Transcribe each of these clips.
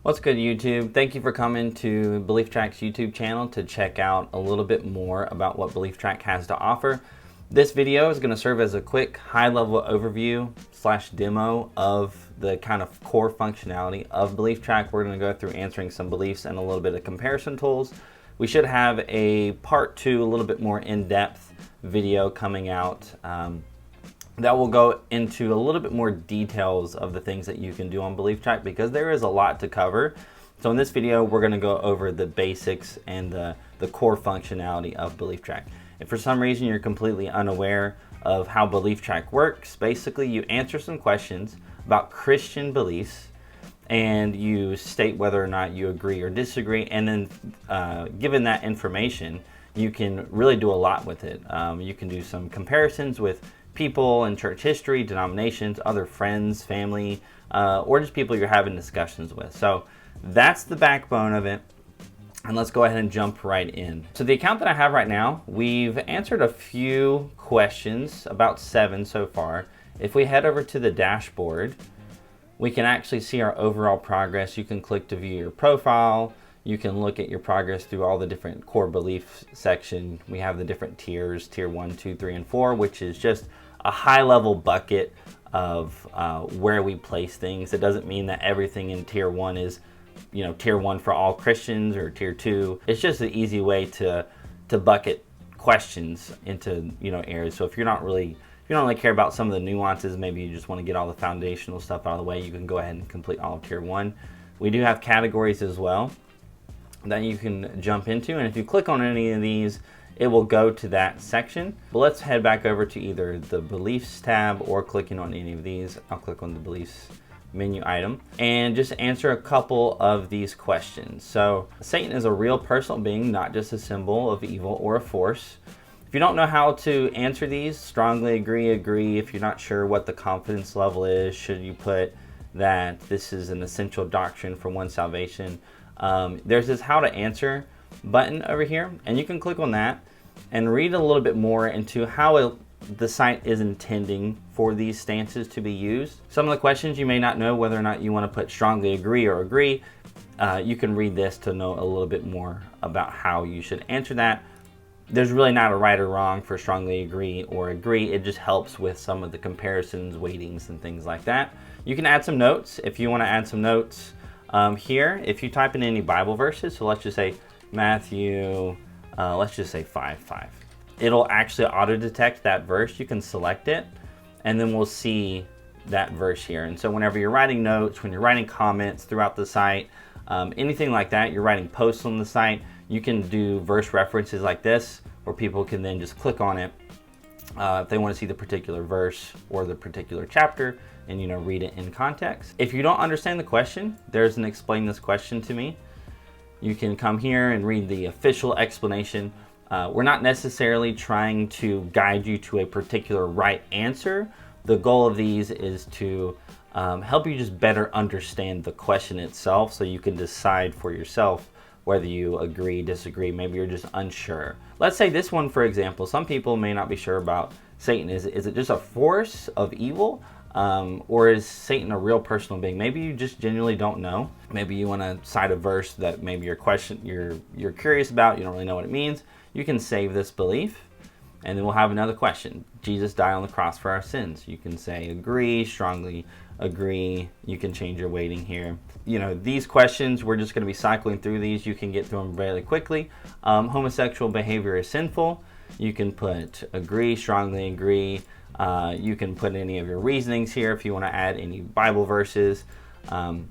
What's good, YouTube? Thank you for coming to BeliefTrack's YouTube channel to check out a little bit more about what BeliefTrack has to offer. This video is going to serve as a quick high-level overview / demo of the kind of core functionality of BeliefTrack. We're going to go through answering some beliefs and a little bit of comparison tools. We should have a part 2, a little bit more in-depth video coming out that will go into a little bit more details of the things that you can do on BeliefTrack, because there is a lot to cover. So in this video, we're going to go over the basics and the core functionality of BeliefTrack. If for some reason you're completely unaware of how BeliefTrack works, basically you answer some questions about Christian beliefs and you state whether or not you agree or disagree, and then given that information, you can really do a lot with it. You can do some comparisons with people in church history, denominations, other friends, family, or just people you're having discussions with. So that's the backbone of it. And let's go ahead and jump right in. So the account that I have right now, we've answered a few questions, about 7 so far. If we head over to the dashboard, we can actually see our overall progress. You can click to view your profile. You can look at your progress through all the different core belief section. We have the different tiers, tier 1, 2, 3, and 4, which is just a high level bucket of where we place things. It doesn't mean that everything in tier 1 is, tier 1 for all Christians or tier 2. It's just an easy way to bucket questions into, areas. So if you don't really care about some of the nuances, maybe you just want to get all the foundational stuff out of the way, you can go ahead and complete all of tier 1. We do have categories as well that you can jump into, and if you click on any of these, it will go to that section. But let's head back over to either the beliefs tab or clicking on any of these. I'll click on the beliefs menu item and just answer a couple of these questions. So Satan is a real personal being, not just a symbol of evil or a force. If you don't know how to answer these, strongly agree. If you're not sure what the confidence level is, should you put that this is an essential doctrine for one's salvation? There's this how to answer button over here, and you can click on that and read a little bit more into how the site is intending for these stances to be used. Some of the questions you may not know whether or not you want to put strongly agree or agree. You can read this to know a little bit more about how you should answer that. There's really not a right or wrong for strongly agree or agree. It just helps with some of the comparisons, weightings, and things like that. You can add some notes if you want to add some notes. Here, if you type in any Bible verses, so let's just say Matthew, let's just say 5:5. It'll actually auto-detect that verse. You can select it, and then we'll see that verse here. And so whenever you're writing notes, when you're writing comments throughout the site, anything like that, you're writing posts on the site, you can do verse references like this, where people can then just click on it if they want to see the particular verse or the particular chapter, and read it in context. If you don't understand the question, there's an explain this question to me. You can come here and read the official explanation. We're not necessarily trying to guide you to a particular right answer. The goal of these is to help you just better understand the question itself, so you can decide for yourself whether you agree, disagree, maybe you're just unsure. Let's say this one, for example, some people may not be sure about Satan. Is it just a force of evil? Or is Satan a real personal being? Maybe you just genuinely don't know. Maybe you want to cite a verse that maybe you're curious about, you don't really know what it means. You can save this belief, and then we'll have another question. Jesus died on the cross for our sins. You can say agree, strongly agree. You can change your weighting here. These questions, we're just going to be cycling through these. You can get through them very quickly. Homosexual behavior is sinful. You can put agree, strongly agree. You can put any of your reasonings here if you want to add any Bible verses.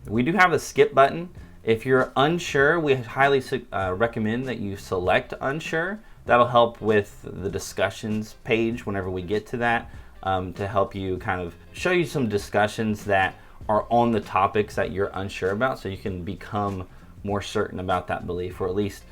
We do have a skip button. If you're unsure, we highly recommend that you select unsure. That'll help with the discussions page whenever we get to that, to help you kind of show you some discussions that are on the topics that you're unsure about, so you can become more certain about that belief, or at least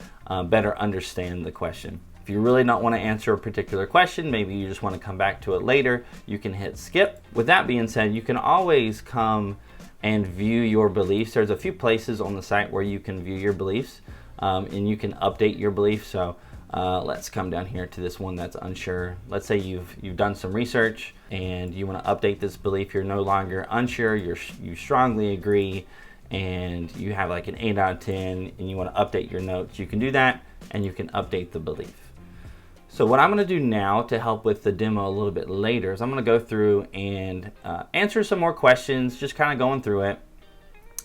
better understand the question. If you really don't want to answer a particular question, maybe you just want to come back to it later, you can hit skip. With that being said, you can always come and view your beliefs. There's a few places on the site where you can view your beliefs, and you can update your beliefs. So let's come down here to this one that's unsure. Let's say you've done some research and you want to update this belief. You're no longer unsure, you strongly agree, and you have like an 8 out of 10 and you want to update your notes, you can do that, and you can update the belief. So what I'm going to do now to help with the demo a little bit later is I'm going to go through and answer some more questions, just kind of going through it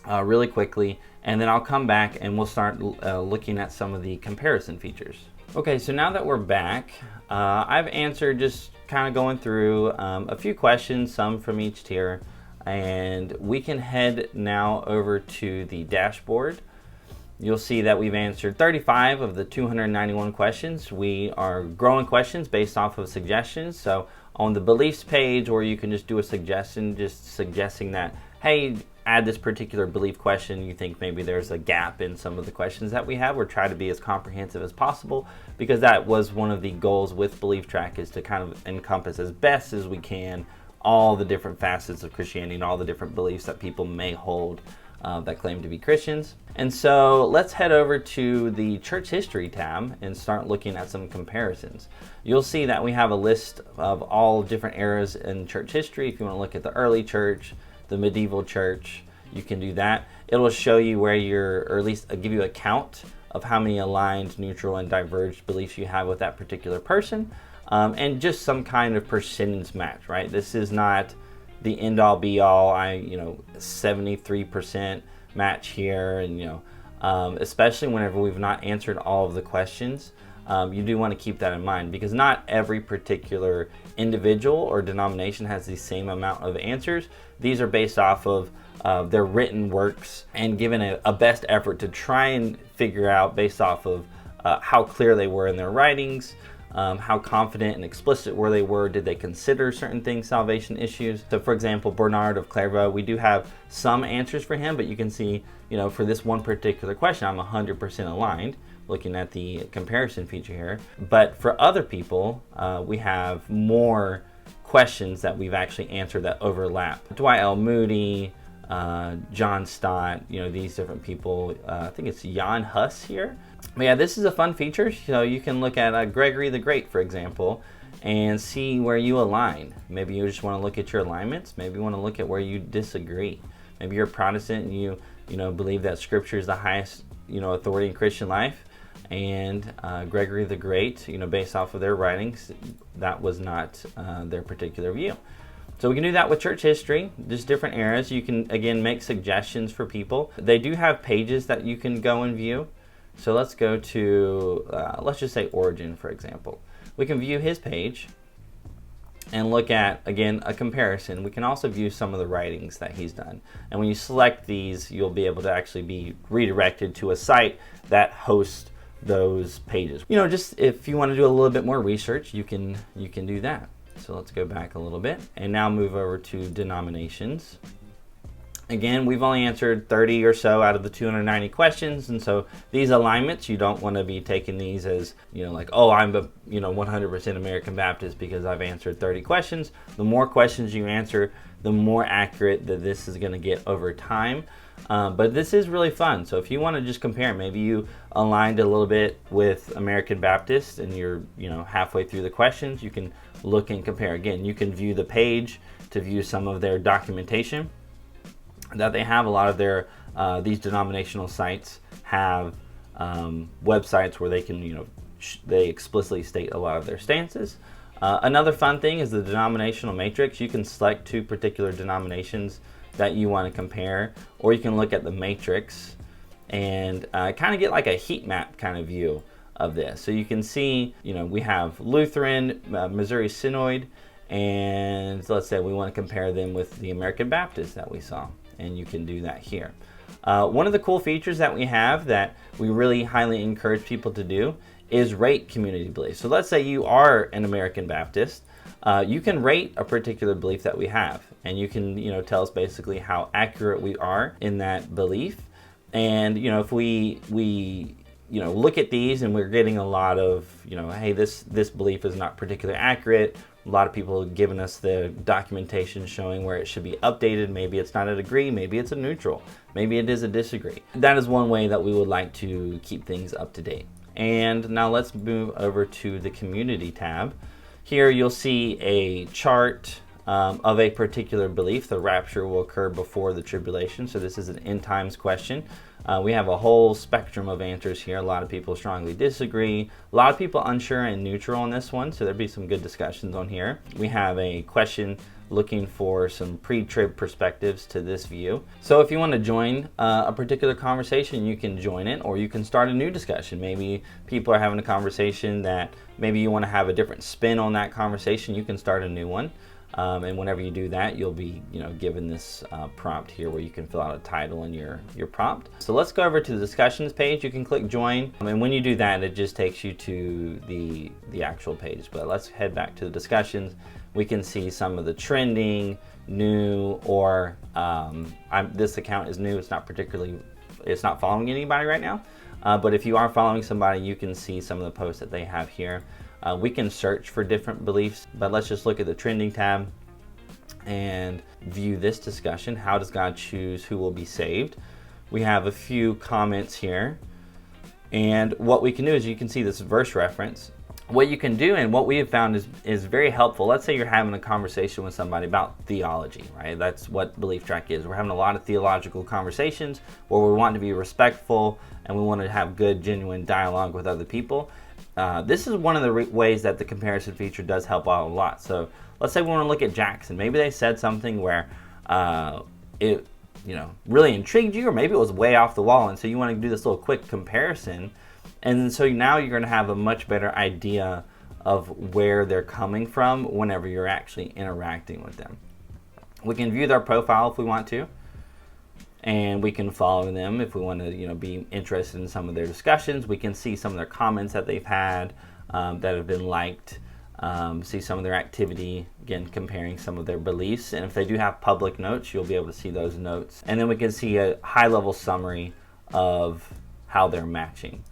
really quickly, and then I'll come back and we'll start looking at some of the comparison features. Okay, so now that we're back, I've answered, just kind of going through a few questions, some from each tier, and we can head now over to the dashboard. You'll see that we've answered 35 of the 291 questions. We are growing questions based off of suggestions. So on the beliefs page, or you can just do a suggestion, just suggesting that, hey, add this particular belief question. You think maybe there's a gap in some of the questions that we have. We're trying to be as comprehensive as possible, because that was one of the goals with BeliefTrack, is to kind of encompass as best as we can all the different facets of Christianity and all the different beliefs that people may hold that claim to be Christians. And so let's head over to the church history tab and start looking at some comparisons. You'll see that we have a list of all different eras in church history. If you want to look at the early church, the medieval church, you can do that. It'll show you where or at least give you a count of how many aligned, neutral, and diverged beliefs you have with that particular person, and just some kind of percentage match, right? This is not the end all be all. 73% match here, and especially whenever we've not answered all of the questions, you do want to keep that in mind, because not every particular individual or denomination has the same amount of answers. These are based off of their written works and given a best effort to try and figure out, based off of how clear they were in their writings, how confident and explicit did they consider certain things salvation issues. So for example, Bernard of Clairvaux, we do have some answers for him, but you can see, for this one particular question, I'm 100% aligned, looking at the comparison feature here. But for other people, we have more questions that we've actually answered that overlap. Dwight L. Moody, John Stott, these different people. I think it's Jan Hus here. But yeah, this is a fun feature. So you can look at Gregory the Great, for example, and see where you align. Maybe you just want to look at your alignments. Maybe you want to look at where you disagree. Maybe you're a Protestant and you believe that Scripture is the highest authority in Christian life, and Gregory the Great, based off of their writings, that was not their particular view. So we can do that with church history, just different eras. You can, again, make suggestions for people. They do have pages that you can go and view. So let's go to, let's just say Origen, for example. We can view his page and look at, again, a comparison. We can also view some of the writings that he's done. And when you select these, you'll be able to actually be redirected to a site that hosts those pages. Just if you want to do a little bit more research, you can do that. So let's go back a little bit and now move over to denominations. Again, we've only answered 30 or so out of the 290 questions, and so these alignments, you don't want to be taking these as, like, oh, I'm a 100% American Baptist because I've answered 30 questions. The more questions you answer, the more accurate that this is going to get over time. But this is really fun. So if you want to just compare, maybe you aligned a little bit with American Baptist and you're halfway through the questions, you can look and compare. Again, you can view the page to view some of their documentation that they have. A lot of their these denominational sites have websites where they can they explicitly state a lot of their stances. Another fun thing is the denominational matrix. You can select two particular denominations that you want to compare, or you can look at the matrix and kind of get like a heat map kind of view of this. So you can see, we have Lutheran, Missouri Synod, and let's say we want to compare them with the American Baptist that we saw, and you can do that here. One of the cool features that we have that we really highly encourage people to do is rate community beliefs. So let's say you are an American Baptist. You can rate a particular belief that we have, and you can tell us basically how accurate we are in that belief. And if we look at these and we're getting a lot of hey, this belief is not particularly accurate. A lot of people have given us the documentation showing where it should be updated. Maybe it's not an agree, maybe it's a neutral, maybe it is a disagree. That is one way that we would like to keep things up to date. And now let's move over to the community tab. Here you'll see a chart of a particular belief, the rapture will occur before the tribulation. So this is an end times question. We have a whole spectrum of answers here. A lot of people strongly disagree. A lot of people unsure and neutral on this one. So there'll be some good discussions on here. We have a question looking for some pre-trib perspectives to this view. So if you want to join a particular conversation, you can join it, or you can start a new discussion. Maybe people are having a conversation that maybe you want to have a different spin on that conversation. You can start a new one. And whenever you do that, you'll be, given this prompt here where you can fill out a title and your prompt. So let's go over to the discussions page. You can click join, and when you do that, it just takes you to the actual page. But let's head back to the discussions. We can see some of the trending, new, or this account is new. It's not following anybody right now. But if you are following somebody, you can see some of the posts that they have here. We can search for different beliefs, but let's just look at the trending tab and view this discussion. How does God choose who will be saved? We have a few comments here. And what we can do is you can see this verse reference. What you can do, and what we have found is very helpful. Let's say you're having a conversation with somebody about theology, right? That's what BeliefTrack is. We're having a lot of theological conversations where we want to be respectful and we want to have good, genuine dialogue with other people. This is one of the ways that the comparison feature does help out a lot. So let's say we want to look at Jackson. Maybe they said something where it really intrigued you, or maybe it was way off the wall, and so you want to do this little quick comparison. And so now you're going to have a much better idea of where they're coming from whenever you're actually interacting with them. We can view their profile if we want to, and we can follow them if we want to be interested in some of their discussions. We can see some of their comments that they've had that have been liked, see some of their activity, again comparing some of their beliefs, and if they do have public notes, you'll be able to see those notes. And then we can see a high-level summary of how they're matching.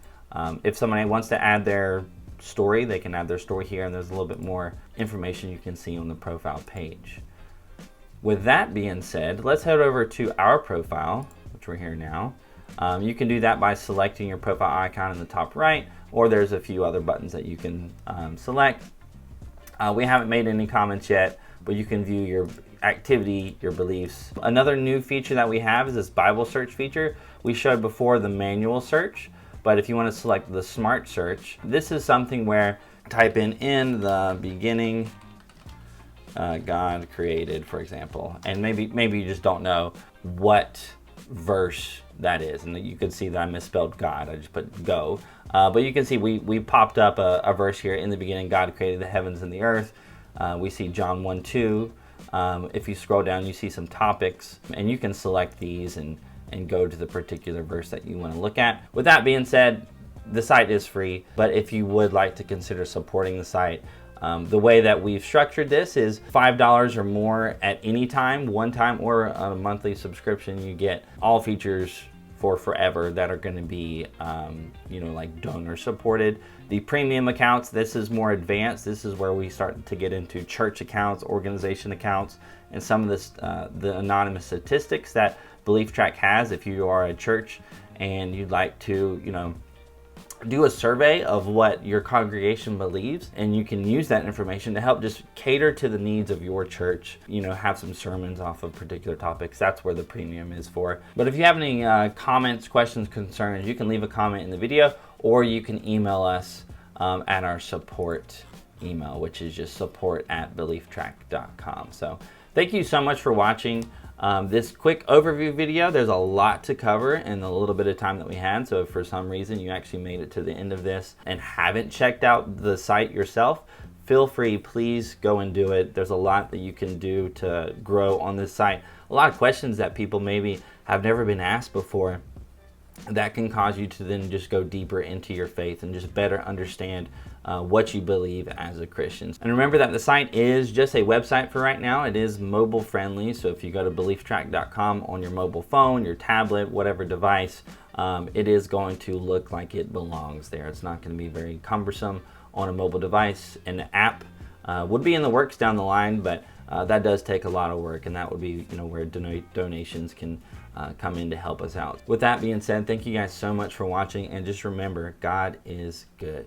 If somebody wants to add their story, they can add their story here, and there's a little bit more information you can see on the profile page. With that being said, let's head over to our profile, which we're here now. You can do that by selecting your profile icon in the top right, or there's a few other buttons that you can select. We haven't made any comments yet, but you can view your activity, your beliefs. Another new feature that we have is this Bible search feature. We showed before the manual search, but if you want to select the smart search, this is something where type in the beginning God created, for example, and maybe you just don't know what verse that is, and you can see that I misspelled God. I just put go, but you can see we popped up a verse here. In the beginning God created the heavens and the earth. We see John 1:2. If you scroll down, you see some topics, and you can select these and go to the particular verse that you want to look at. With that being said, the site is free, but if you would like to consider supporting the site, the way that we've structured this is $5 or more at any time, one time, or a monthly subscription. You get all features for forever that are going to be, like donor supported. The premium accounts, this is more advanced. This is where we start to get into church accounts, organization accounts, and some of this, the anonymous statistics that BeliefTrack has. If you are a church and you'd like to, do a survey of what your congregation believes, and you can use that information to help just cater to the needs of your church, have some sermons off of particular topics. That's where the premium is for. But if you have any comments, questions, concerns, you can leave a comment in the video, or you can email us at our support email, which is just support@belieftrack.com. So thank you so much for watching this quick overview video. There's a lot to cover in the little bit of time that we had. So if for some reason you actually made it to the end of this and haven't checked out the site yourself, feel free, please go and do it. There's a lot that you can do to grow on this site. A lot of questions that people maybe have never been asked before that can cause you to then just go deeper into your faith and just better understand what you believe as a Christian. And remember that the site is just a website for right now. It is mobile friendly, so if you go to BeliefTrack.com on your mobile phone, your tablet, whatever device, it is going to look like it belongs there. It's not going to be very cumbersome on a mobile device. An app would be in the works down the line, but that does take a lot of work, and that would be where donations can come in to help us out. With that being said, thank you guys so much for watching, and just remember, God is good.